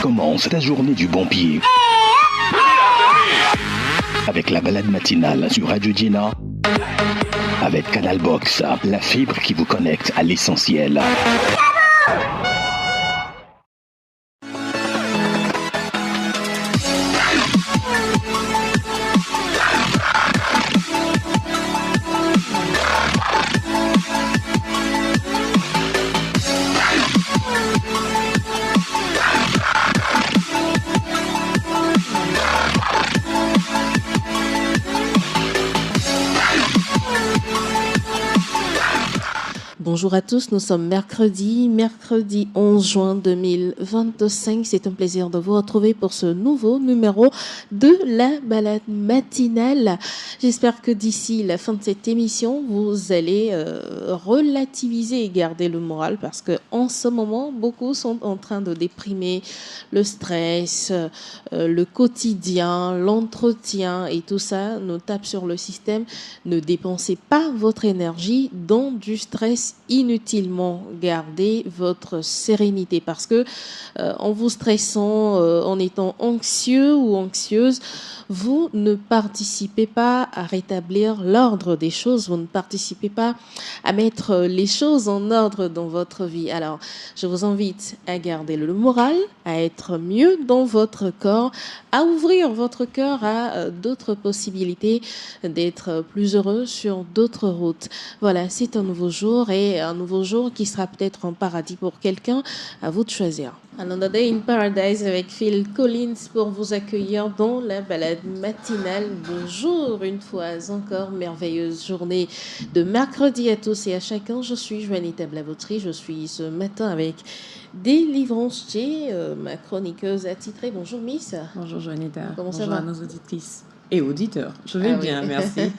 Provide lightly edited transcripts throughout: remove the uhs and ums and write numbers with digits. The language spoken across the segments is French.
Commence ta journée du bon pied. Avec la balade matinale sur Radio Gina. Avec Canal Box, la fibre qui vous connecte à l'essentiel. Bonjour à tous, nous sommes mercredi 11 juin 2025. C'est un plaisir de vous retrouver pour ce nouveau numéro de la balade matinale. J'espère que d'ici la fin de cette émission, vous allez relativiser et garder le moral parce que en ce moment, beaucoup sont en train de déprimer le stress, le quotidien, l'entretien et tout ça nous tape sur le système. Ne dépensez pas votre énergie dans du stress inutilement. Gardez votre sérénité parce que en vous stressant, en étant anxieux ou anxieuse, vous ne participez pas à rétablir l'ordre des choses, vous ne participez pas à mettre les choses en ordre dans votre vie. Alors, je vous invite à garder le moral, à être mieux dans votre corps, à ouvrir votre cœur à d'autres possibilités d'être plus heureux sur d'autres routes. Voilà, c'est un nouveau jour et un nouveau jour qui sera peut-être un paradis pour quelqu'un. À vous de choisir. Another Day in Paradise avec Phil Collins pour vous accueillir dans la balade matinale. Bonjour une fois encore, merveilleuse journée de mercredi à tous et à chacun. Je suis Juanita Blavottry, je suis ce matin avec Délivrance J, ma chroniqueuse attitrée. Bonjour Miss. Bonjour Juanita. Comment Bonjour ça va à nos auditrices et auditeurs. Je vais bien, oui. Merci.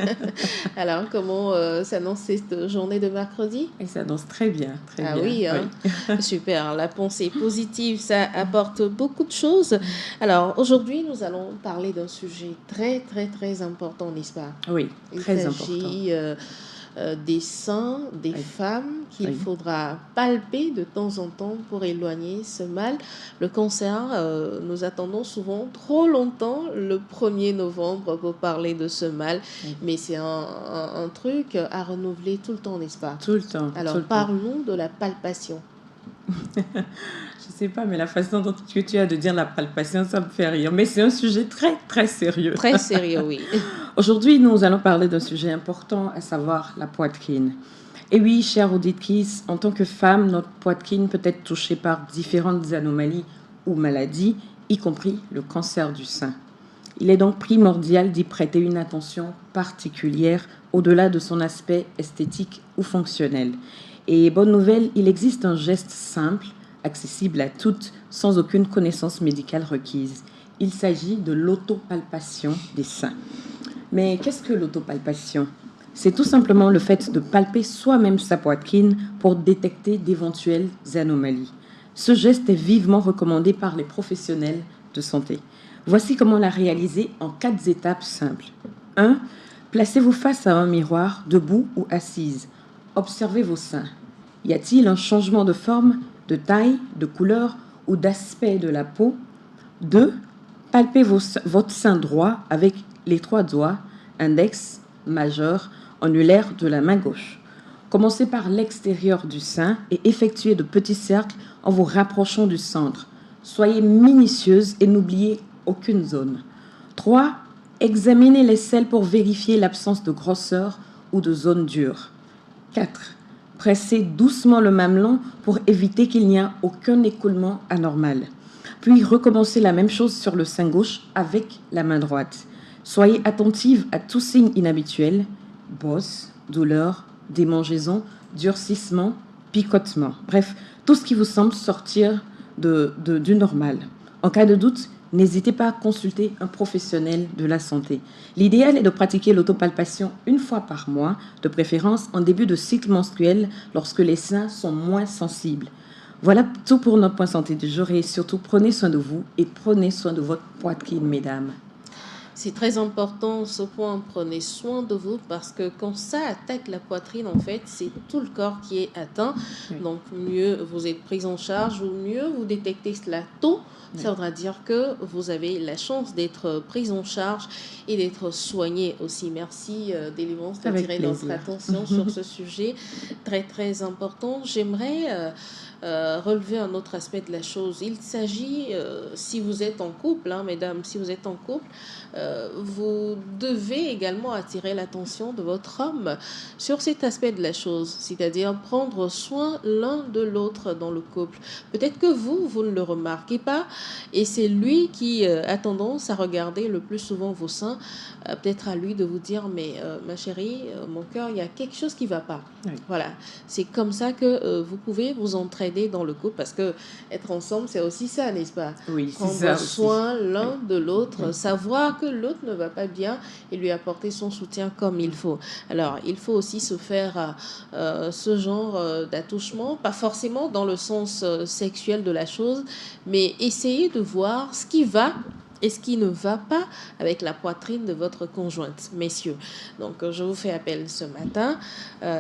Alors, comment s'annonce cette journée de mercredi? Elle s'annonce très bien, très bien. Ah oui, hein? Oui. Super. La pensée positive, ça apporte beaucoup de choses. Alors, aujourd'hui, nous allons parler d'un sujet très, très, très important, n'est-ce pas? Oui, très important. Il s'agit des seins des femmes qu'il faudra palper de temps en temps pour éloigner ce mal. Le cancer, nous attendons souvent trop longtemps le 1er novembre pour parler de ce mal, mais c'est un truc à renouveler tout le temps, n'est-ce pas? Tout le temps. Alors, parlons de la palpation. Je sais pas, mais la façon dont tu as de dire la palpation, ça me fait rire. Mais c'est un sujet très, très sérieux. Très sérieux, oui. Aujourd'hui, nous allons parler d'un sujet important, à savoir la poitrine. Et oui, chère auditrice, en tant que femme, notre poitrine peut être touchée par différentes anomalies ou maladies, y compris le cancer du sein. Il est donc primordial d'y prêter une attention particulière au-delà de son aspect esthétique ou fonctionnel. Et bonne nouvelle, il existe un geste simple, accessible à toutes, sans aucune connaissance médicale requise. Il s'agit de l'autopalpation des seins. Mais qu'est-ce que l'autopalpation? C'est tout simplement le fait de palper soi-même sa poitrine pour détecter d'éventuelles anomalies. Ce geste est vivement recommandé par les professionnels de santé. Voici comment la réaliser en 4 étapes simples. 1. Placez-vous face à un miroir, debout ou assise. Observez vos seins. Y a-t-il un changement de forme, de taille, de couleur ou d'aspect de la peau? 2. Palpez votre sein droit avec les 3 doigts, index, majeur, annulaire de la main gauche. Commencez par l'extérieur du sein et effectuez de petits cercles en vous rapprochant du centre. Soyez minutieuse et n'oubliez aucune zone. 3. Examinez les selles pour vérifier l'absence de grosseur ou de zone dure. 4. Pressez doucement le mamelon pour éviter qu'il n'y ait aucun écoulement anormal. Puis recommencez la même chose sur le sein gauche avec la main droite. Soyez attentive à tout signe inhabituel, bosse, douleur, démangeaison, durcissement, picotement. Bref, tout ce qui vous semble sortir du normal. En cas de doute, n'hésitez pas à consulter un professionnel de la santé. L'idéal est de pratiquer l'autopalpation 1 fois par mois, de préférence en début de cycle menstruel lorsque les seins sont moins sensibles. Voilà tout pour notre point santé du jour et surtout prenez soin de vous et prenez soin de votre poitrine, mesdames. C'est très important ce point, prenez soin de vous parce que quand ça attaque la poitrine, en fait, c'est tout le corps qui est atteint. Oui. Donc mieux vous êtes prise en charge ou mieux vous détectez cela tôt. Oui. Ça voudra dire que vous avez la chance d'être prise en charge et d'être soignée aussi. Merci d'Élémence d'attirer notre attention sur ce sujet très très important. J'aimerais relever un autre aspect de la chose. Il s'agit, si vous êtes en couple, hein, mesdames, si vous êtes en couple, vous devez également attirer l'attention de votre homme sur cet aspect de la chose, c'est-à-dire prendre soin l'un de l'autre dans le couple. Peut-être que vous ne le remarquez pas et c'est lui qui a tendance à regarder le plus souvent vos seins. Peut-être à lui de vous dire, mais ma chérie, mon cœur, il y a quelque chose qui ne va pas. Oui. Voilà, c'est comme ça que vous pouvez vous entraider dans le couple parce que être ensemble, c'est aussi ça, n'est-ce pas? Oui, c'est Prendre ça soin l'un Oui. de l'autre, Oui. savoir que l'autre ne va pas bien et lui apporter son soutien comme il faut. Alors, il faut aussi se faire ce genre d'attouchement, pas forcément dans le sens sexuel de la chose, mais essayer de voir ce qui va et ce qui ne va pas avec la poitrine de votre conjointe, messieurs. Donc, je vous fais appel ce matin.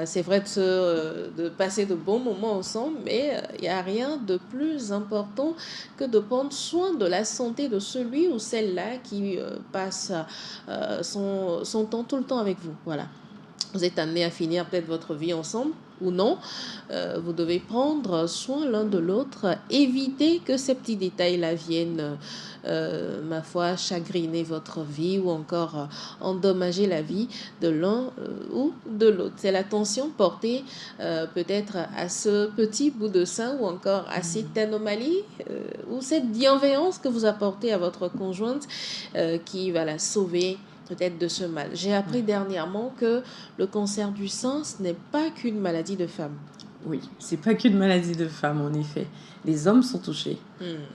C'est vrai de passer de bons moments ensemble, mais il n'y a rien de plus important que de prendre soin de la santé de celui ou celle-là qui passe son temps tout le temps avec vous. Voilà. Vous êtes amenés à finir peut-être votre vie ensemble ou non. Vous devez prendre soin l'un de l'autre. Évitez que ces petits détails-là viennent, ma foi, chagriner votre vie ou encore endommager la vie de l'un ou de l'autre. C'est l'attention portée peut-être à ce petit bout de sein ou encore à cette anomalie ou cette bienveillance que vous apportez à votre conjointe qui va la sauver peut-être de ce mal. J'ai appris dernièrement que le cancer du sein, ce n'est pas qu'une maladie de femme. Oui, c'est pas qu'une maladie de femme, en effet. Les hommes sont touchés.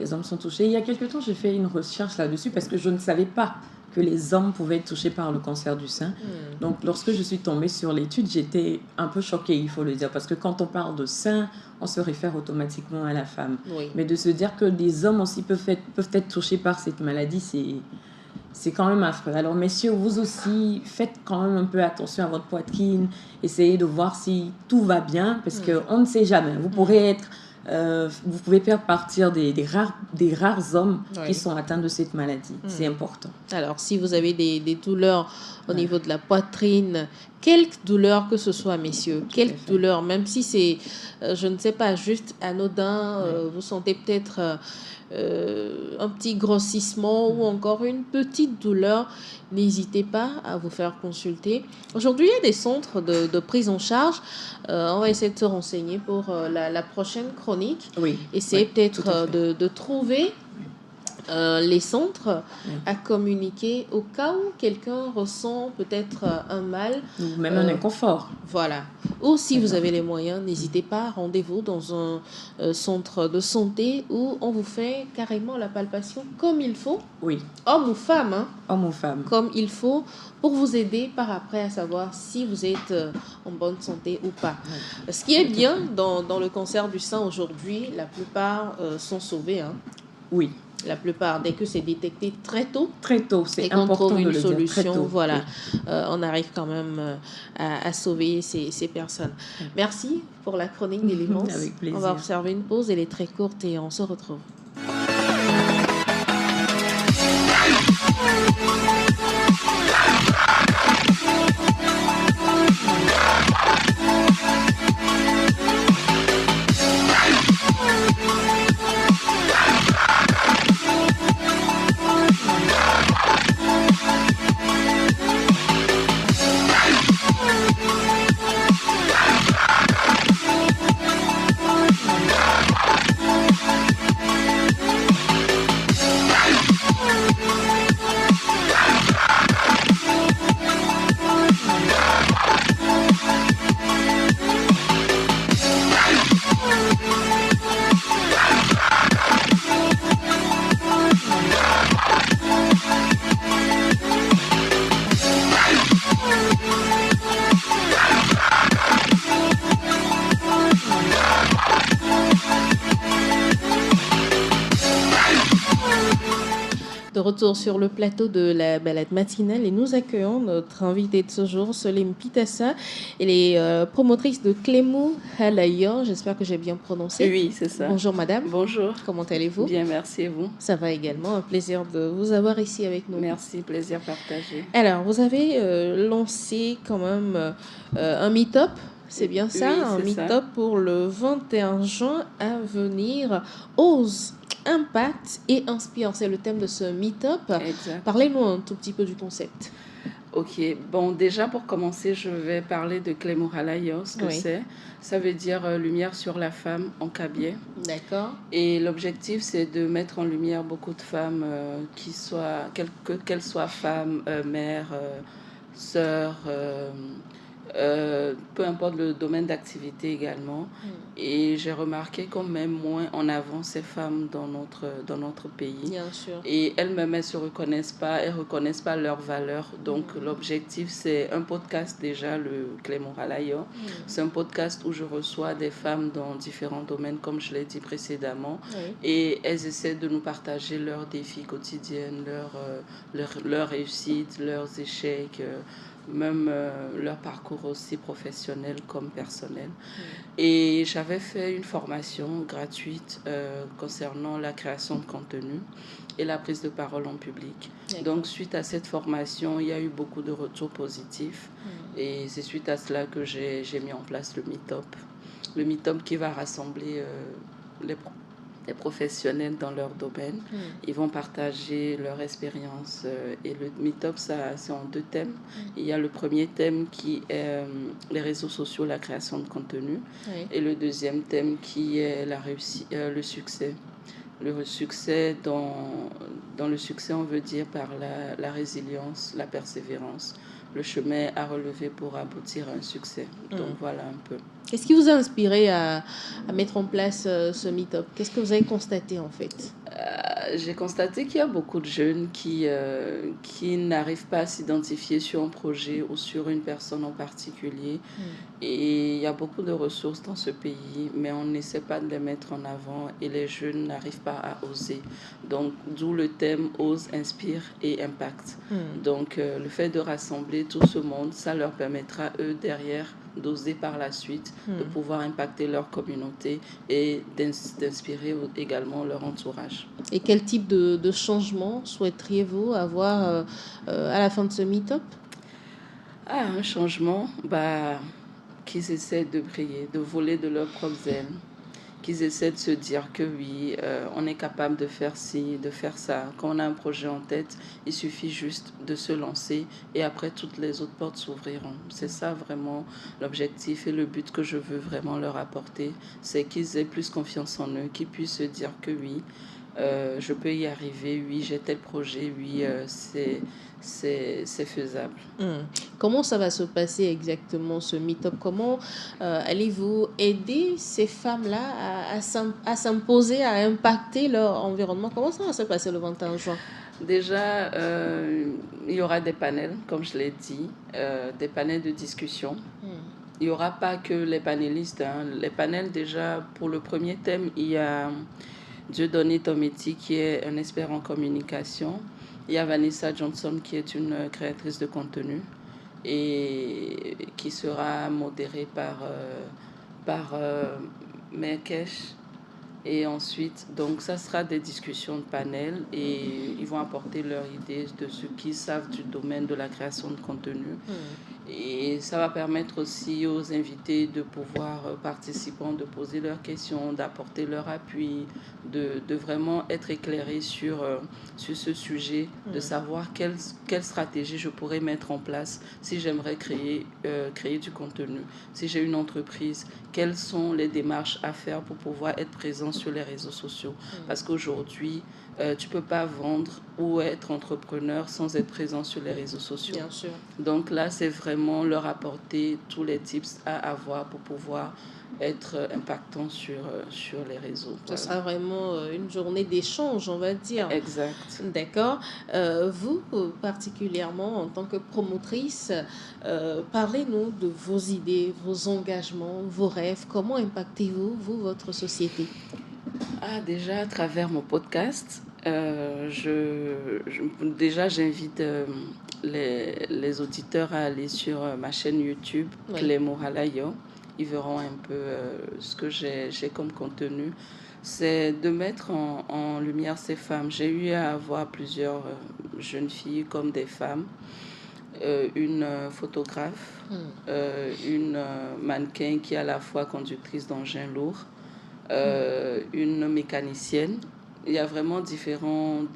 Les hommes sont touchés. Il y a quelque temps, j'ai fait une recherche là-dessus parce que je ne savais pas que les hommes pouvaient être touchés par le cancer du sein. Donc, lorsque je suis tombée sur l'étude, j'étais un peu choquée, il faut le dire, parce que quand on parle de sein, on se réfère automatiquement à la femme. Oui. Mais de se dire que les hommes aussi peuvent être touchés par cette maladie, c'est quand même affreux. Alors, messieurs, vous aussi, faites quand même un peu attention à votre poitrine. Essayez de voir si tout va bien, parce qu'on ne sait jamais. Vous pourrez vous pouvez faire partir des rares hommes qui sont atteints de cette maladie. C'est important. Alors, si vous avez des douleurs au niveau de la poitrine, quelque douleur que ce soit, messieurs, quelque douleur, même si c'est, je ne sais pas, juste anodin, vous sentez peut-être un petit grossissement ou encore une petite douleur, n'hésitez pas à vous faire consulter. Aujourd'hui, il y a des centres de prise en charge. On va essayer de se renseigner pour la prochaine chronique. Oui. Essayer peut-être tout à fait. de trouver les centres à communiquer au cas où quelqu'un ressent peut-être un mal. Ou même un inconfort. Voilà. Ou si vous avez les moyens, n'hésitez pas, rendez-vous dans un centre de santé où on vous fait carrément la palpation comme il faut. Oui. Homme ou femme, hein, Homme ou femme. comme il faut, pour vous aider par après à savoir si vous êtes en bonne santé ou pas. Ce qui est bien dans le cancer du sein aujourd'hui, la plupart sont sauvés. Hein. Oui. La plupart, dès que c'est détecté très tôt, Très tôt, c'est et qu'on important trouve de une le dire. Très solution, tôt. voilà, Oui. on arrive quand même à sauver ces personnes. Merci pour la chronique d'Élémence. Avec plaisir. On va observer une pause, elle est très courte et on se retrouve. retour sur le plateau de la balade matinale et nous accueillons notre invitée de ce jour, Solim Pitassa. Elle est promotrice de Clémou Halayor. J'espère que j'ai bien prononcé. Oui, c'est ça. Bonjour madame. Bonjour. Comment allez-vous? Bien, merci et vous? Ça va également. Un plaisir de vous avoir ici avec nous. Merci, plaisir partagé. Alors, vous avez lancé quand même un meet-up. C'est bien ça, Oui, un c'est meet-up pour le 21 juin à venir. Ose, impact et inspire. C'est le thème de ce meet-up. Exact. Parlez-nous un tout petit peu du concept. Ok, bon, déjà pour commencer, je vais parler de Clémou Halayor, ce que Oui. c'est. Ça veut dire lumière sur la femme en kabylie. D'accord. Et l'objectif, c'est de mettre en lumière beaucoup de femmes, qu'elles soient femmes, mères, sœurs, peu importe le domaine d'activité également. Et j'ai remarqué qu'on met moins en avant ces femmes dans notre pays. Bien sûr. Et elles-mêmes, elles ne se reconnaissent pas, elles ne reconnaissent pas leurs valeurs. Donc l'objectif, c'est un podcast déjà, le Clémou Halayor. C'est un podcast où je reçois des femmes dans différents domaines, comme je l'ai dit précédemment. Oui. Et elles essaient de nous partager leurs défis quotidiens, leurs réussites, leurs échecs, même leur parcours aussi professionnel comme personnel. Et j'avais fait une formation gratuite concernant la création de contenu et la prise de parole en public. D'accord. Donc suite à cette formation, il y a eu beaucoup de retours positifs et c'est suite à cela que j'ai mis en place le Meetup. Le Meetup qui va rassembler les professionnels dans leur domaine. Ils vont partager leur expérience et le Meetup, c'est en 2 thèmes. Il y a le premier thème qui est les réseaux sociaux, la création de contenu. Oui. Et le deuxième thème qui est le succès. Le succès, dans le succès, on veut dire par la résilience, la persévérance, le chemin à relever pour aboutir à un succès. Donc voilà un peu. Qu'est-ce qui vous a inspiré à mettre en place ce meet-up? Qu'est-ce que vous avez constaté en fait? J'ai constaté qu'il y a beaucoup de jeunes qui n'arrivent pas à s'identifier sur un projet ou sur une personne en particulier. Et il y a beaucoup de ressources dans ce pays, mais on n'essaie pas de les mettre en avant et les jeunes n'arrivent pas à oser. Donc, d'où le thème Ose, Inspire et Impact. Donc, le fait de rassembler tout ce monde, ça leur permettra, eux, derrière, d'oser par la suite, de pouvoir impacter leur communauté et d'inspirer également leur entourage. Et quel type de changement souhaiteriez-vous avoir à la fin de ce meet-up? Un changement, qu'ils essaient de briller, de voler de leurs propres ailes, qu'ils essaient de se dire que oui, on est capable de faire ci, de faire ça. Quand on a un projet en tête, il suffit juste de se lancer et après toutes les autres portes s'ouvriront. C'est ça vraiment l'objectif et le but que je veux vraiment leur apporter, c'est qu'ils aient plus confiance en eux, qu'ils puissent se dire que oui, je peux y arriver, oui, j'ai tel projet, oui, c'est faisable. Comment ça va se passer exactement ce meet-up? Comment allez-vous aider ces femmes-là à s'imposer, à impacter leur environnement? Comment ça va se passer le 21 juin? Déjà, il y aura des panels, comme je l'ai dit, des panels de discussion. Il n'y aura pas que les panélistes. Les panels, déjà, pour le premier thème, il y a Dieudonné Tometi, qui est un expert en communication. Il y a Vanessa Johnson, qui est une créatrice de contenu et qui sera modérée par Mekesh. Et ensuite, donc ça sera des discussions de panel et ils vont apporter leurs idées de ce qu'ils savent du domaine de la création de contenu. Et ça va permettre aussi aux invités de pouvoir participer, de poser leurs questions, d'apporter leur appui, de vraiment être éclairés sur ce sujet, de savoir quelle stratégie je pourrais mettre en place si j'aimerais créer du contenu. Si j'ai une entreprise, quelles sont les démarches à faire pour pouvoir être présent sur les réseaux sociaux. Parce qu'aujourd'hui, tu ne peux pas vendre ou être entrepreneur sans être présent sur les réseaux sociaux. Bien sûr. Donc là, c'est vraiment leur apporter tous les tips à avoir pour pouvoir être impactant sur les réseaux. Ce sera vraiment une journée d'échange, on va dire. Exact. D'accord. Vous, particulièrement, en tant que promotrice, parlez-nous de vos idées, vos engagements, vos rêves. Comment impactez-vous, votre société? Déjà, à travers mon podcast, Déjà, j'invite les auditeurs à aller sur ma chaîne YouTube, Oui. Clémo Halayo. Ils verront un peu ce que j'ai comme contenu. C'est de mettre en lumière ces femmes. J'ai eu à voir plusieurs jeunes filles comme des femmes, une photographe, une mannequin qui est à la fois conductrice d'engins lourds, une mécanicienne. Il y a vraiment différents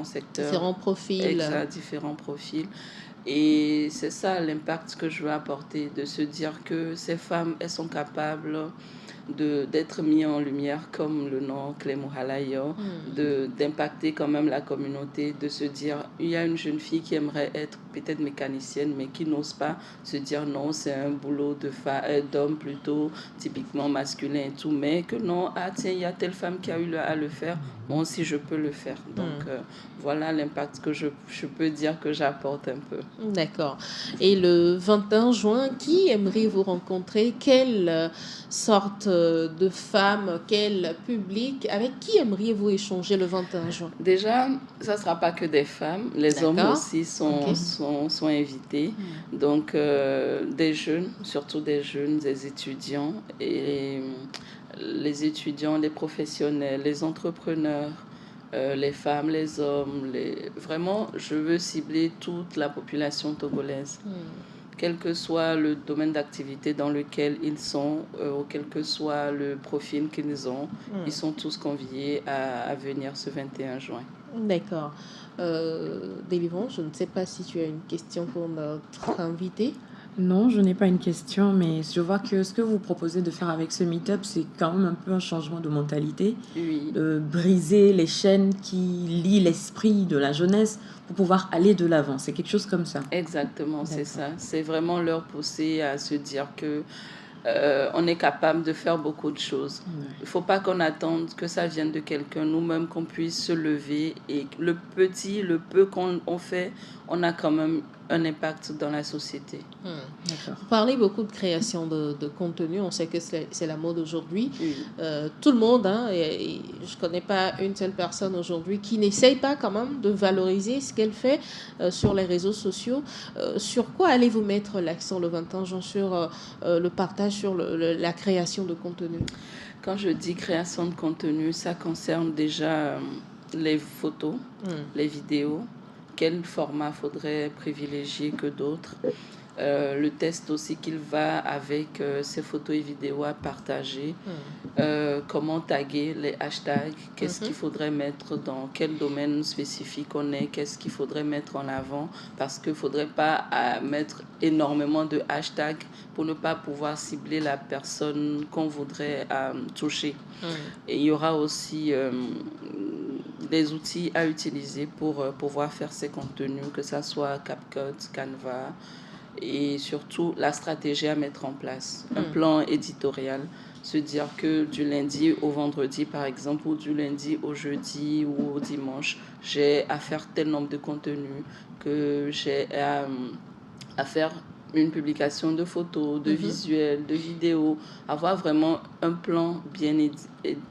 secteurs. Différents profils. Exact, différents profils. Et c'est ça l'impact que je veux apporter, de se dire que ces femmes, elles sont capables d'être mises en lumière, comme le nom Clémo Halayo, d'impacter quand même la communauté, de se dire, il y a une jeune fille qui aimerait être peut-être mécanicienne, mais qui n'ose pas se dire non, c'est un boulot d'homme plutôt, typiquement masculin et tout, mais que non, ah tiens, il y a telle femme qui a eu à le faire, moi aussi je peux le faire. Donc voilà l'impact que je peux dire que j'apporte un peu. D'accord. Et le 21 juin, qui aimeriez-vous rencontrer? Quelle sorte de femme, quel public? Avec qui aimeriez-vous échanger le 21 juin? Déjà, ça ne sera pas que des femmes. Les hommes aussi sont invités. Donc, des jeunes, surtout des jeunes, des étudiants. Et les étudiants, les professionnels, les entrepreneurs, les femmes, les hommes. Vraiment, je veux cibler toute la population togolaise. Quel que soit le domaine d'activité dans lequel ils sont, ou quel que soit le profil qu'ils ont, ils sont tous conviés à venir ce 21 juin. D'accord. Délivron, je ne sais pas si tu as une question pour notre invité. Non, je n'ai pas une question, mais je vois que ce que vous proposez de faire avec ce meet-up, c'est quand même un peu un changement de mentalité. Oui. Briser les chaînes qui lient l'esprit de la jeunesse pour pouvoir aller de l'avant. C'est quelque chose comme ça. Exactement, c'est ça. C'est vraiment leur pousser à se dire que on est capable de faire beaucoup de choses. Il ne faut pas qu'on attende que ça vienne de quelqu'un, nous-mêmes qu'on puisse se lever, et le peu qu'on fait, on a quand même un impact dans la société. Vous parlez beaucoup de création de contenu, on sait que c'est la mode aujourd'hui. Oui. Tout le monde, et je ne connais pas une seule personne aujourd'hui qui n'essaye pas quand même de valoriser ce qu'elle fait sur les réseaux sociaux. Sur quoi allez-vous mettre l'accent le 21 juin? Sur le partage, sur la création de contenu? Quand je dis création de contenu, ça concerne déjà les photos, les vidéos. Quel format faudrait privilégier que d'autres? Le test aussi qu'il va avec ces photos et vidéos à partager. Comment taguer les hashtags? Qu'est-ce qu'il faudrait mettre dans quel domaine spécifique on est? Qu'est-ce qu'il faudrait mettre en avant? Parce qu'il ne faudrait pas mettre énormément de hashtags pour ne pas pouvoir cibler la personne qu'on voudrait toucher. Et il y aura aussi des outils à utiliser pour pouvoir faire ces contenus, que ce soit CapCut, Canva, et surtout la stratégie à mettre en place, un plan éditorial, se dire que du lundi au vendredi par exemple, ou du lundi au jeudi ou au dimanche, j'ai à faire tel nombre de contenus, que j'ai à faire une publication de photos, de visuels, de vidéos, avoir vraiment un plan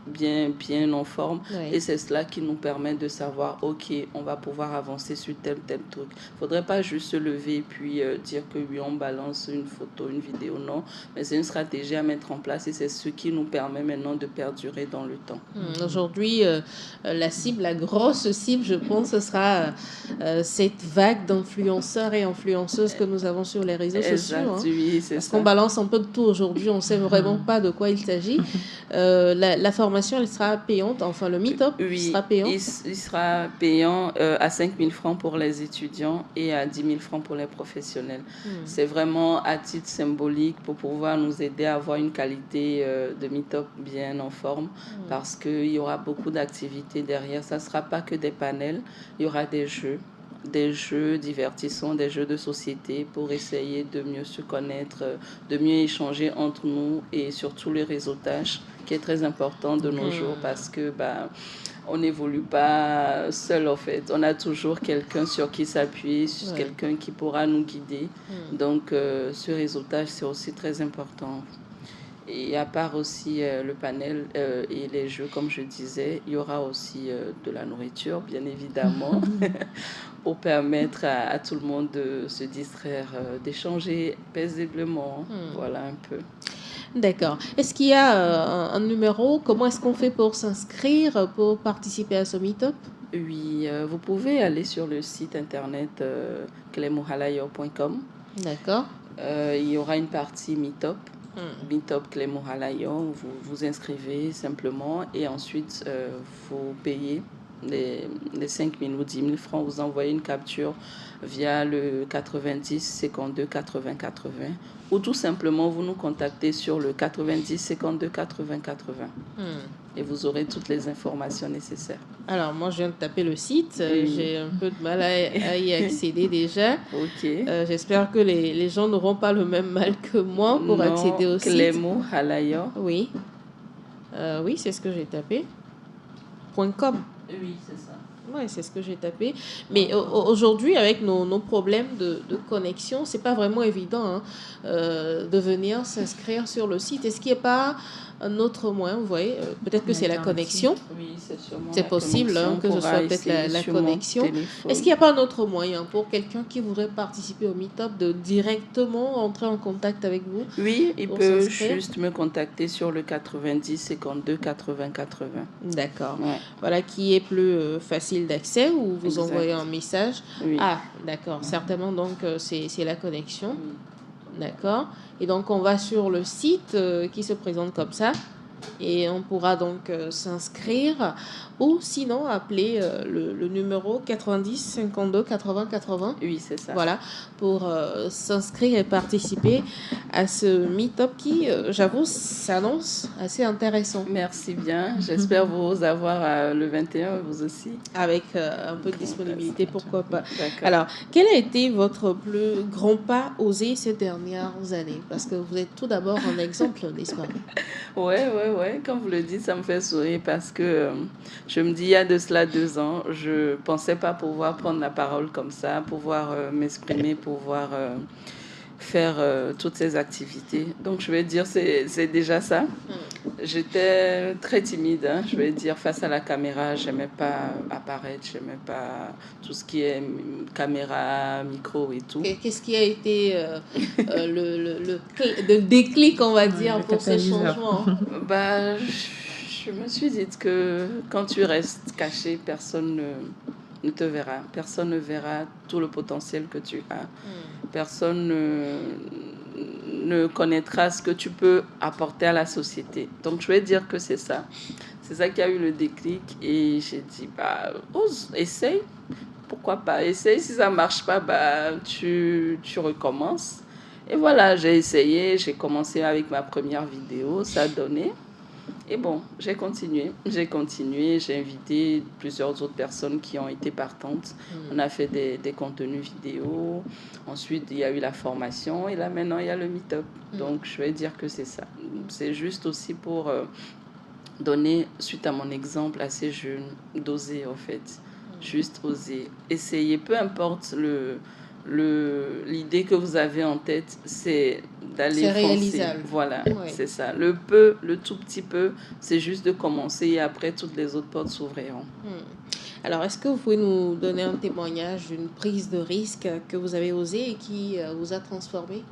bien en forme. Et c'est cela qui nous permet de savoir, ok, on va pouvoir avancer sur tel truc. Il ne faudrait pas juste se lever et puis dire que oui, on balance une photo, une vidéo, non. Mais c'est une stratégie à mettre en place, et c'est ce qui nous permet maintenant de perdurer dans le temps. Aujourd'hui, la grosse cible, je pense, ce sera cette vague d'influenceurs et influenceuses que nous avons sur les réseaux sociaux. Oui, c'est Parce ça. qu'on balance un peu de tout aujourd'hui, on ne sait vraiment pas de quoi il s'agit. La formation, elle sera payante, enfin le meet-up sera payant. Il sera payant à 5 000 francs pour les étudiants et à 10 000 francs pour les professionnels. C'est vraiment à titre symbolique pour pouvoir nous aider à avoir une qualité de meet-up bien en forme, parce qu'il y aura beaucoup d'activités derrière. Ça ne sera pas que des panels, il y aura des jeux divertissants, des jeux de société pour essayer de mieux se connaître, de mieux échanger entre nous, et surtout le réseautage qui est très important de nos jours, parce que on n'évolue pas seul en fait. On a toujours quelqu'un sur qui s'appuyer, quelqu'un qui pourra nous guider. Donc ce réseautage, c'est aussi très important. Et à part aussi le panel et les jeux, comme je disais, il y aura aussi de la nourriture, bien évidemment, pour permettre à tout le monde de se distraire, d'échanger paisiblement. Voilà un peu. D'accord. Est-ce qu'il y a un numéro? Comment est-ce qu'on fait pour s'inscrire, pour participer à ce meet-up? Oui, vous pouvez aller sur le site internet clemohalayo.com. D'accord. Il y aura une partie meet-up. Meet-up Clément Halayon, vous vous inscrivez simplement et ensuite vous payez les 5 000 ou 10 000 francs. Vous envoyez une capture via le 90 52 80 80 ou tout simplement vous nous contactez sur le 90 52 80 80 et vous aurez toutes les informations nécessaires. Alors, moi, je viens de taper le site. J'ai un peu de mal à y accéder déjà. Ok. J'espère que les gens n'auront pas le même mal que moi pour accéder au site. Clément Halayon. Oui. Oui, c'est ce que j'ai tapé. .com. Oui, c'est ça. Oui, c'est ce que j'ai tapé. Mais aujourd'hui, avec nos problèmes de connexion, c'est pas vraiment évident de venir s'inscrire sur le site. Est-ce qu'il n'y a pas un autre moyen? Vous voyez, peut-être que c'est la connexion. Oui, c'est sûrement. C'est possible que ce soit peut-être la connexion. Est-ce qu'il n'y a pas un autre moyen pour quelqu'un qui voudrait participer au meet-up de directement entrer en contact avec vous? Oui, il peut juste me contacter sur le 90 52 80 80. D'accord. Ouais. Voilà, qui est plus facile d'accès ou vous envoyez un message. Oui. Ah, d'accord. Certainement, donc, c'est la connexion. D'accord. Et donc, on va sur le site qui se présente comme ça. Et on pourra donc s'inscrire ou sinon appeler le numéro 90 52 80 80. Oui, c'est ça. Voilà, pour s'inscrire et participer à ce meet-up qui, j'avoue, s'annonce assez intéressant. Merci bien. J'espère vous avoir le 21, vous aussi. Avec un peu de disponibilité, pourquoi pas. D'accord. Alors, quel a été votre plus grand pas osé ces dernières années? Parce que vous êtes tout d'abord un exemple, n'est-ce pas? Ouais. Comme vous le dites, ça me fait sourire parce que je me dis, il y a de cela 2 ans, je pensais pas pouvoir prendre la parole comme ça, pouvoir m'exprimer, pouvoir faire toutes ces activités. Donc, je vais dire, c'est déjà ça. J'étais très timide, je vais dire, face à la caméra. J'aimais pas apparaître, j'aimais pas tout ce qui est caméra, micro et tout. Qu'est-ce qui a été le déclic, on va dire, pour ce changement? Bah, je me suis dit que quand tu restes caché, personne ne te verra. Personne ne verra tout le potentiel que tu as. Personne ne connaîtra ce que tu peux apporter à la société. Donc, je vais dire que c'est ça. C'est ça qui a eu le déclic. Et j'ai dit, bah, ose, essaye. Pourquoi pas? Essaye. Si ça ne marche pas, bah, tu recommences. Et voilà, j'ai essayé. J'ai commencé avec ma première vidéo. Ça a donné. Et bon, j'ai continué, j'ai invité plusieurs autres personnes qui ont été partantes. On a fait des contenus vidéo. Ensuite, il y a eu la formation et là, maintenant, il y a le meet-up. Donc, je vais dire que c'est ça. C'est juste aussi pour donner, suite à mon exemple, à ces jeunes, d'oser, en fait. Juste oser. Essayer, peu importe l'idée que vous avez en tête, c'est d'aller foncer. C'est réalisable. Voilà, c'est ça. Le tout petit peu, c'est juste de commencer et après, toutes les autres portes s'ouvriront. Alors, est-ce que vous pouvez nous donner un témoignage d'une prise de risque que vous avez osée et qui vous a transformé?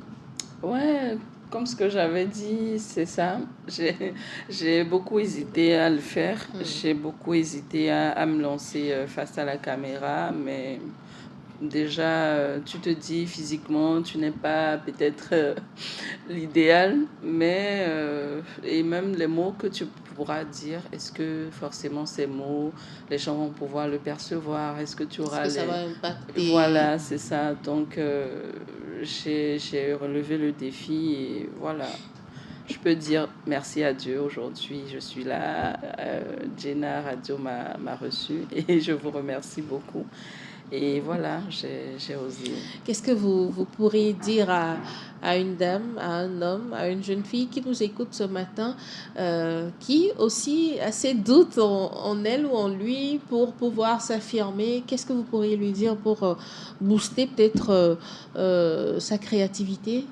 Ouais, comme ce que j'avais dit, c'est ça. J'ai beaucoup hésité à le faire. J'ai beaucoup hésité à me lancer face à la caméra, mais... Déjà, tu te dis physiquement, tu n'es pas peut-être l'idéal, mais et même les mots que tu pourras dire, est-ce que forcément ces mots, les gens vont pouvoir le percevoir? Est-ce que tu auras ça va impacter? Voilà, c'est ça. Donc, j'ai relevé le défi et voilà. Je peux dire merci à Dieu. Aujourd'hui, je suis là. Jenna Radio m'a reçue et je vous remercie beaucoup. Et voilà, j'ai osé. Qu'est-ce que vous pourriez dire à une dame, à un homme, à une jeune fille qui nous écoute ce matin, qui aussi a ses doutes en elle ou en lui pour pouvoir s'affirmer? Qu'est-ce que vous pourriez lui dire pour booster peut-être sa créativité?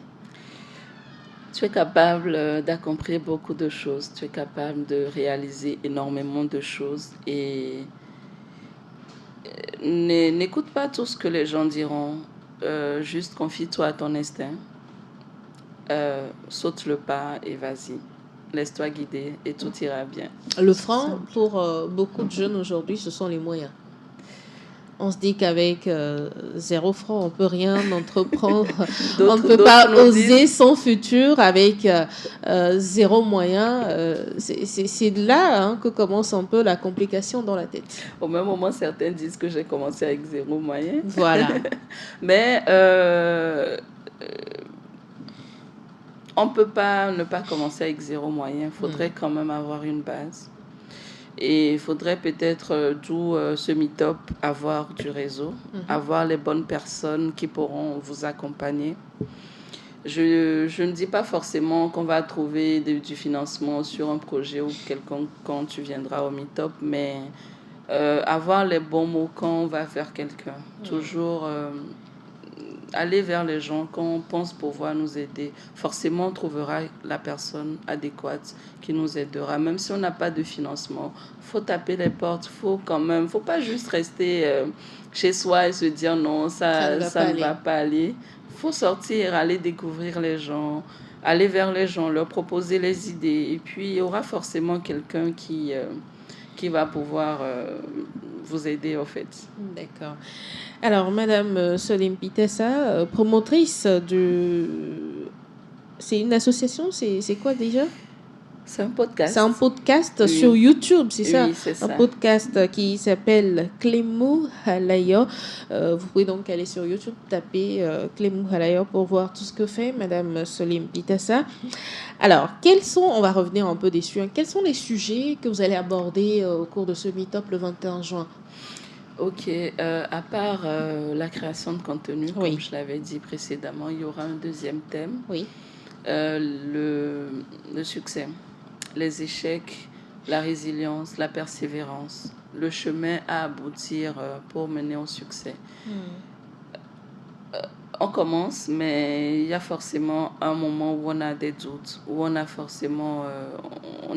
Tu es capable d'accomplir beaucoup de choses. Tu es capable de réaliser énormément de choses. Et n'écoute pas tout ce que les gens diront. Juste confie-toi à ton instinct. Saute le pas et vas-y. Laisse-toi guider et tout ira bien. Le frein, pour beaucoup de jeunes aujourd'hui, ce sont les moyens. On se dit qu'avec 0 franc, on ne peut rien entreprendre. On ne peut pas oser son futur avec 0 moyen. C'est là que commence un peu la complication dans la tête. Au même moment, certains disent que j'ai commencé avec 0 moyen. Voilà. Mais on ne peut pas ne pas commencer avec 0 moyen. Il faudrait quand même avoir une base. Et il faudrait peut-être, d'où ce meet-up, avoir du réseau, avoir les bonnes personnes qui pourront vous accompagner. Je ne dis pas forcément qu'on va trouver du financement sur un projet ou quelconque quand tu viendras au meet-up, mais avoir les bons mots quand on va faire quelqu'un. Toujours aller vers les gens quand on pense pouvoir nous aider. Forcément, on trouvera la personne adéquate qui nous aidera. Même si on n'a pas de financement, il faut taper les portes. Faut pas juste rester chez soi et se dire non, ça ne va pas aller. Il faut sortir, aller découvrir les gens, aller vers les gens, leur proposer les idées. Et puis, il y aura forcément quelqu'un qui va pouvoir vous aider, en fait. D'accord. Alors, Madame Solim Pitessa, promotrice du... C'est une association, c'est quoi déjà? C'est un podcast. C'est un podcast sur YouTube, c'est ça? Oui, c'est ça. Un podcast qui s'appelle Clémou Halaya. Vous pouvez donc aller sur YouTube, taper Clémou Halaya pour voir tout ce que fait Madame Solim Pitessa. Alors, on va revenir un peu dessus, quels sont les sujets que vous allez aborder au cours de ce meet-up le 21 juin? Ok, à part la création de contenu, comme je l'avais dit précédemment, il y aura un deuxième thème. Oui. Le succès, les échecs, la résilience, la persévérance, le chemin à aboutir pour mener au succès. On commence, mais il y a forcément un moment où on a des doutes, où on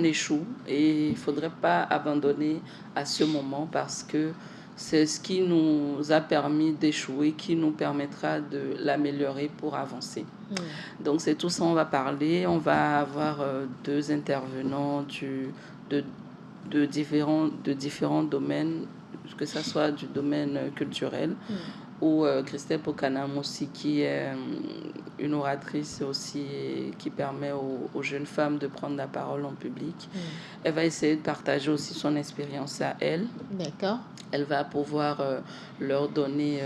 échoue, et il ne faudrait pas abandonner à ce moment parce que c'est ce qui nous a permis d'échouer, qui nous permettra de l'améliorer pour avancer. Donc c'est tout ça, on va parler. On va avoir 2 intervenants de différents domaines, que ce soit du domaine culturel, ou Christelle Pokanam aussi, qui est une oratrice aussi, qui permet aux jeunes femmes de prendre la parole en public. Elle va essayer de partager aussi son expérience à elle. D'accord. Elle va pouvoir leur donner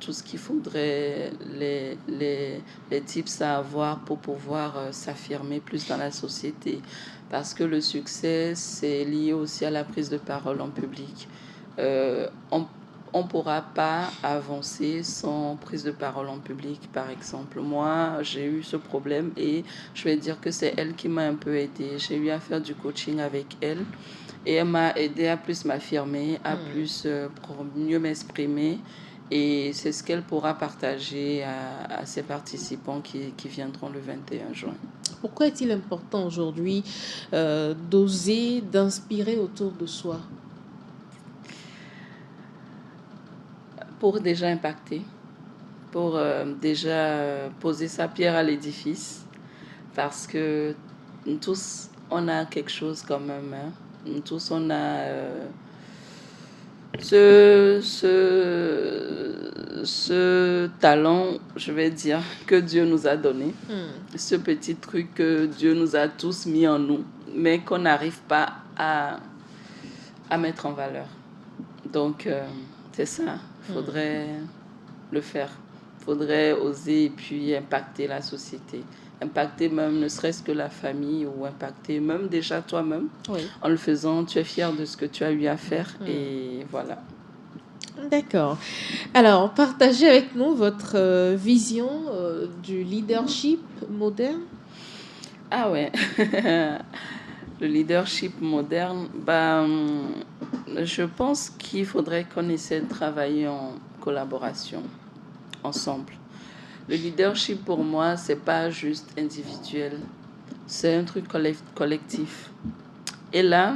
tout ce qu'il faudrait, les tips à avoir pour pouvoir s'affirmer plus dans la société. Parce que le succès, c'est lié aussi à la prise de parole en public. On ne pourra pas avancer sans prise de parole en public, par exemple. Moi, j'ai eu ce problème et je vais dire que c'est elle qui m'a un peu aidée. J'ai eu à faire du coaching avec elle. Et elle m'a aidé à plus m'affirmer, à plus pour mieux m'exprimer. Et c'est ce qu'elle pourra partager à ses participants qui viendront le 21 juin. Pourquoi est-il important aujourd'hui d'oser, d'inspirer autour de soi? Pour déjà impacter, pour déjà poser sa pierre à l'édifice. Parce que tous, on a quelque chose quand même, hein. Tous, on a ce talent, je vais dire, que Dieu nous a donné. Ce petit truc que Dieu nous a tous mis en nous, mais qu'on n'arrive pas à mettre en valeur. Donc, c'est ça. Il faudrait le faire. Il faudrait oser et puis impacter la société. Impacter même ne serait-ce que la famille, ou impacter même déjà toi-même. En le faisant, tu es fier de ce que tu as eu à faire et voilà. D'accord. Alors, partagez avec nous votre vision du leadership moderne. Ah ouais. Le leadership moderne, je pense qu'il faudrait qu'on essaie de travailler en collaboration, ensemble. Le leadership, pour moi, c'est pas juste individuel. C'est un truc collectif. Et là,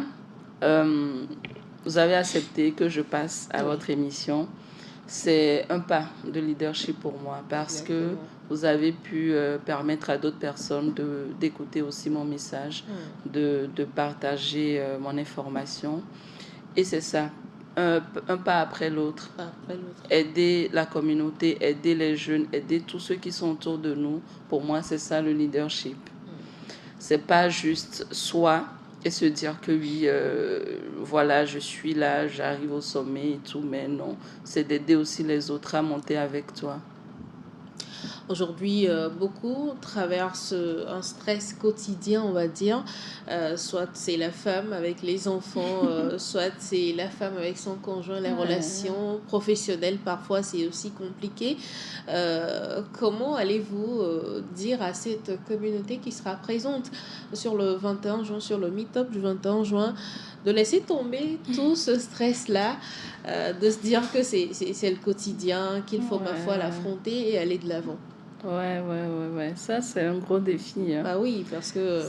vous avez accepté que je passe à votre émission. C'est un pas de leadership pour moi parce que vous avez pu permettre à d'autres personnes d'écouter aussi mon message, de partager mon information. Et c'est ça, un pas après l'autre. Aider la communauté, aider les jeunes, aider tous ceux qui sont autour de nous. Pour moi, c'est ça le leadership. C'est pas juste soi et se dire que oui, voilà, je suis là, j'arrive au sommet et tout, mais non, c'est d'aider aussi les autres à monter avec toi. Aujourd'hui, beaucoup traversent un stress quotidien, on va dire. Soit c'est la femme avec les enfants, soit c'est la femme avec son conjoint, les relations professionnelles, parfois c'est aussi compliqué. Comment allez-vous dire à cette communauté qui sera présente sur le 21 juin, sur le meet-up du 21 juin, de laisser tomber tout ce stress-là, de se dire que c'est le quotidien, qu'il faut ma foi l'affronter et aller de l'avant? Ouais. Ça, c'est un gros défi. Hein. Bah oui, parce que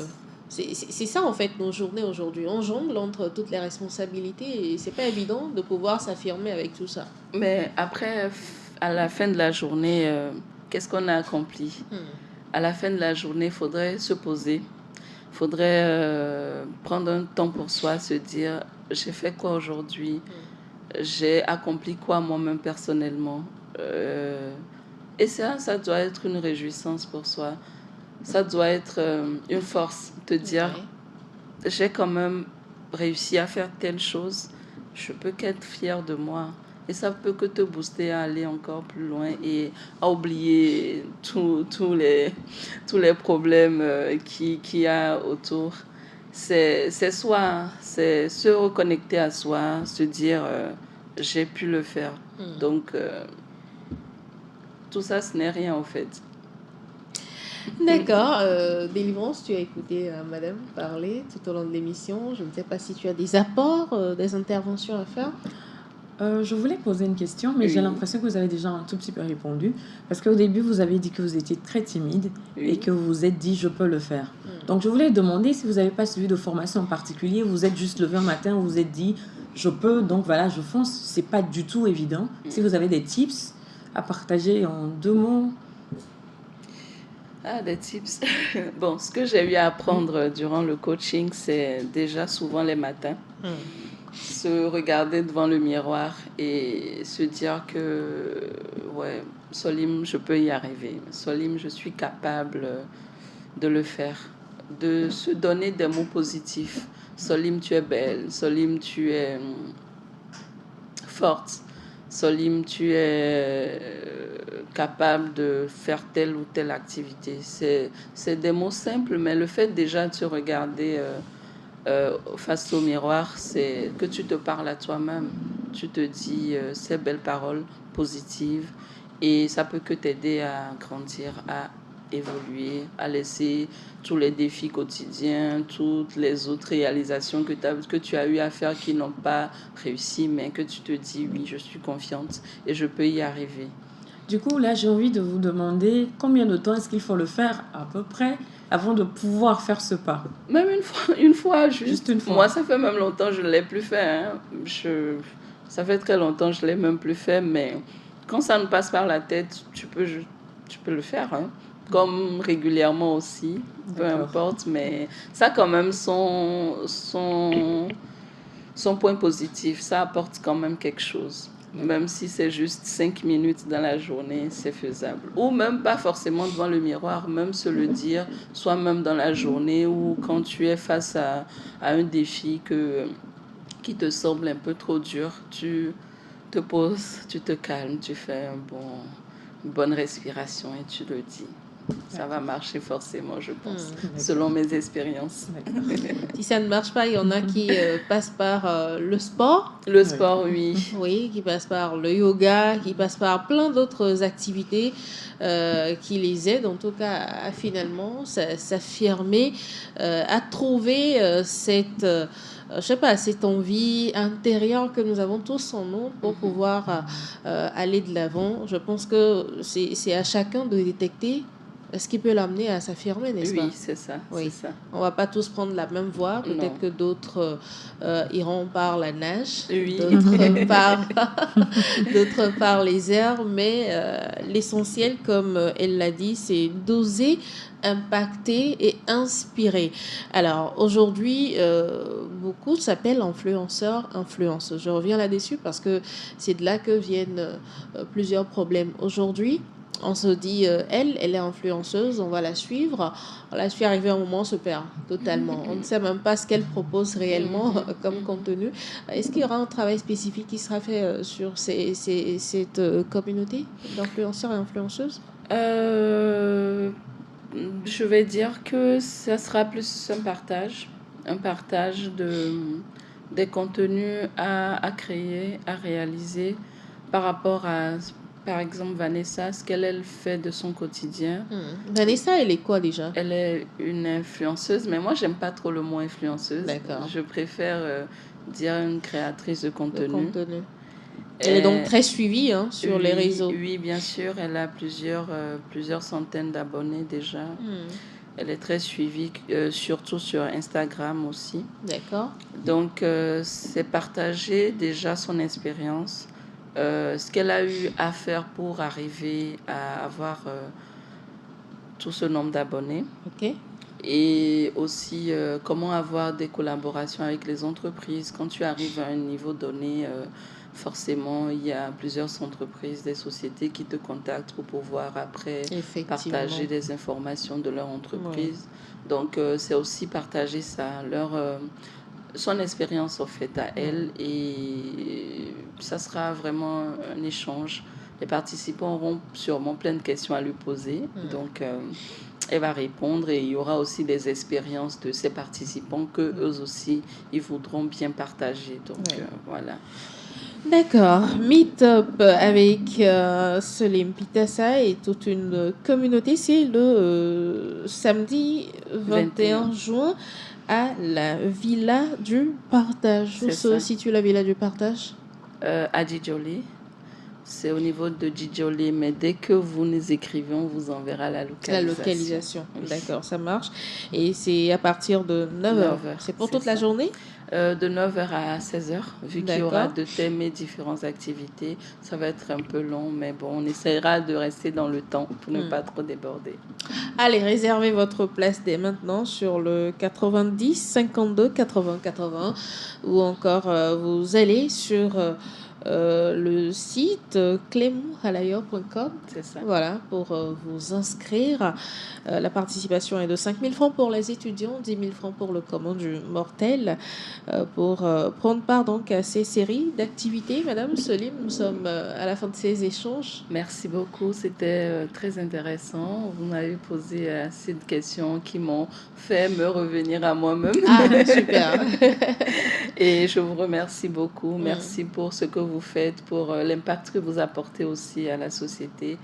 c'est ça, en fait, nos journées aujourd'hui. On jongle entre toutes les responsabilités et c'est pas évident de pouvoir s'affirmer avec tout ça. Mais après, à la fin de la journée, qu'est-ce qu'on a accompli? À la fin de la journée, il faudrait se poser. Il faudrait prendre un temps pour soi, se dire, j'ai fait quoi aujourd'hui? J'ai accompli quoi moi-même personnellement? Et ça doit être une réjouissance pour soi. Ça doit être une force, te dire, j'ai quand même réussi à faire telle chose, je peux qu'être fière de moi. Et ça peut que te booster à aller encore plus loin et à oublier tous les problèmes qu'il y a autour. C'est soi, c'est se reconnecter à soi, se dire, j'ai pu le faire. Donc, tout ça, ce n'est rien en fait. D'accord. Délivrance, tu as écouté Madame parler tout au long de l'émission. Je ne sais pas si tu as des apports, des interventions à faire. Je voulais poser une question, mais j'ai l'impression que vous avez déjà un tout petit peu répondu. Parce qu'au début, vous avez dit que vous étiez très timide et que vous vous êtes dit « je peux le faire ». Donc, je voulais demander si vous n'avez pas suivi de formation en particulier, vous êtes juste levé un matin, vous vous êtes dit « je peux, donc voilà, je fonce ». Ce n'est pas du tout évident. Si vous avez des tips à partager en 2 mots. Des tips. Bon, ce que j'ai eu à apprendre durant le coaching, c'est déjà souvent les matins. Se regarder devant le miroir et se dire que, ouais, Solim, je peux y arriver. Solim, je suis capable de le faire. De se donner des mots positifs. Solim, tu es belle. Solim, tu es forte. Solim, tu es capable de faire telle ou telle activité. C'est des mots simples, mais le fait déjà de se regarder face au miroir, c'est que tu te parles à toi-même. Tu te dis ces belles paroles positives et ça peut que t'aider à grandir, à évoluer, à laisser tous les défis quotidiens, toutes les autres réalisations que tu as eu à faire qui n'ont pas réussi, mais que tu te dis oui, je suis confiante et je peux y arriver. Du coup, là, j'ai envie de vous demander combien de temps est-ce qu'il faut le faire à peu près avant de pouvoir faire ce pas? Même une fois, juste une fois. Moi, ça fait même longtemps que je ne l'ai plus fait. Hein. Ça fait très longtemps que je ne l'ai même plus fait, mais quand ça nous passe par la tête, tu peux le faire. Hein. Comme régulièrement aussi, peu importe, mais ça a quand même son point positif. Ça apporte quand même quelque chose. Même si c'est juste 5 minutes dans la journée, c'est faisable. Ou même pas forcément devant le miroir, même se le dire, soit même dans la journée ou quand tu es face à un défi qui te semble un peu trop dur, tu te poses, tu te calmes, tu fais une bonne respiration et tu le dis. Ça va marcher forcément, je pense, selon mes expériences. Si ça ne marche pas, il y en a qui passent par le sport. Le sport, oui. Oui, qui passent par le yoga, qui passent par plein d'autres activités qui les aident, en tout cas, à finalement s'affirmer, à trouver cette je sais pas, cette envie intérieure que nous avons tous en nous pour pouvoir aller de l'avant. Je pense que c'est à chacun de détecter ce qui peut l'amener à s'affirmer, n'est-ce pas? Oui, c'est ça, Oui. c'est ça. On va pas tous prendre la même voie. Non. Peut-être que d'autres iront par la nage, Oui. d'autres d'autres par les airs. Mais l'essentiel, comme elle l'a dit, c'est d'oser impacter et inspirer. Alors aujourd'hui, beaucoup s'appellent influenceurs, influenceuses. Je reviens là-dessus parce que c'est de là que viennent plusieurs problèmes. Aujourd'hui, on se dit, elle est influenceuse, on va la suivre. On la suit arriver à un moment, on se perd totalement. On ne sait même pas ce qu'elle propose réellement comme contenu. Est-ce qu'il y aura un travail spécifique qui sera fait sur cette communauté d'influenceurs et influenceuses? Je vais dire que ça sera plus un partage des contenus à créer, à réaliser par rapport à, par exemple, Vanessa, ce qu'elle fait de son quotidien. Vanessa, elle est quoi déjà? Elle est une influenceuse, mais moi, j'aime pas trop le mot influenceuse. D'accord. Je préfère dire une créatrice de contenu. Elle est donc très suivie sur les réseaux. Oui, bien sûr. Elle a plusieurs centaines d'abonnés déjà. Elle est très suivie, surtout sur Instagram aussi. D'accord. Donc, c'est partager déjà son expérience, ce qu'elle a eu à faire pour arriver à avoir tout ce nombre d'abonnés. Ok. Et aussi comment avoir des collaborations avec les entreprises. Quand tu arrives à un niveau donné, forcément, il y a plusieurs entreprises, des sociétés qui te contactent pour pouvoir après partager des informations de leur entreprise. Oui. Donc, c'est aussi partager ça, son expérience en fait à elle, et ça sera vraiment un échange. Les participants auront sûrement plein de questions à lui poser. Donc, elle va répondre, et il y aura aussi des expériences de ces participants que eux aussi, ils voudront bien partager. Donc, voilà. D'accord. Meet-up avec Solim Pitassa et toute une communauté. C'est le samedi 21 juin à la Villa du Partage. Où se situe la Villa du Partage? À Djidjoli. C'est au niveau de Djidjoli, mais dès que vous nous écrivez, on vous enverra la localisation. La localisation, oui. D'accord, ça marche. Et c'est à partir de 9h. C'est pour toute la journée? De 9h à 16h, vu qu'il y aura deux thèmes et différentes activités. Ça va être un peu long, mais bon, on essaiera de rester dans le temps pour ne pas trop déborder. Allez, réservez votre place dès maintenant sur le 90 52 80 80, ou encore vous allez sur le site clémohalayor.com. C'est ça. Voilà, pour vous inscrire. La participation est de 5 000 francs pour les étudiants, 10 000 francs pour le commun du mortel, pour prendre part donc à ces séries d'activités. Madame Solim, nous sommes à la fin de ces échanges. Merci beaucoup, c'était très intéressant. Vous m'avez posé assez de questions qui m'ont fait me revenir à moi-même. Ah, super. Et je vous remercie beaucoup. Merci pour ce que vous faites, pour l'impact que vous apportez aussi à la société.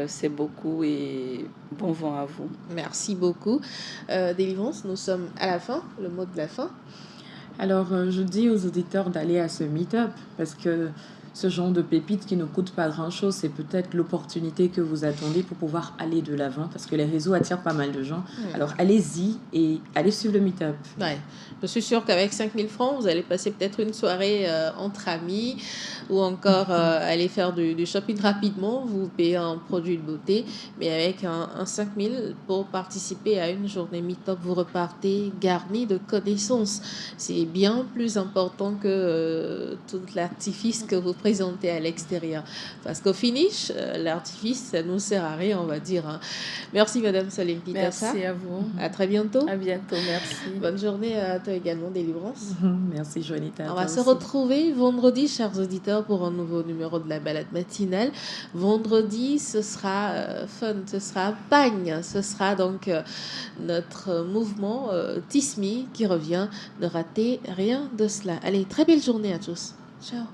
C'est beaucoup, et bon vent à vous. Merci beaucoup. Délivrance, nous sommes à la fin, le mot de la fin. Alors, je dis aux auditeurs d'aller à ce meet-up, parce que ce genre de pépite qui ne coûte pas grand-chose, c'est peut-être l'opportunité que vous attendez pour pouvoir aller de l'avant, parce que les réseaux attirent pas mal de gens. Alors, allez-y et allez suivre le meet-up. Ouais. Je suis sûre qu'avec 5 000 francs, vous allez passer peut-être une soirée entre amis, ou encore aller faire du shopping rapidement. Vous payez un produit de beauté, mais avec un 5 000 pour participer à une journée meet-up, vous repartez garni de connaissances. C'est bien plus important que tout l'artifice que vous présentez à l'extérieur. Parce qu'au finish, l'artifice, ça ne nous sert à rien, on va dire. Merci, Madame Solim Pitassa. Merci à vous. À très bientôt. À bientôt, merci. Bonne journée à toi également, Délivrance. Merci, Juanita. On va se retrouver vendredi, chers auditeurs, pour un nouveau numéro de la balade matinale. Vendredi, ce sera fun, ce sera pagne, ce sera donc notre mouvement Tismi qui revient. Ne ratez rien de cela. Allez, très belle journée à tous. Ciao.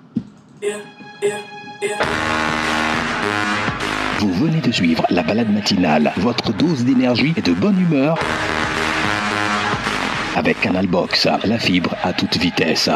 Vous venez de suivre la balade matinale, votre dose d'énergie et de bonne humeur Avec Canal Box, la fibre à toute vitesse.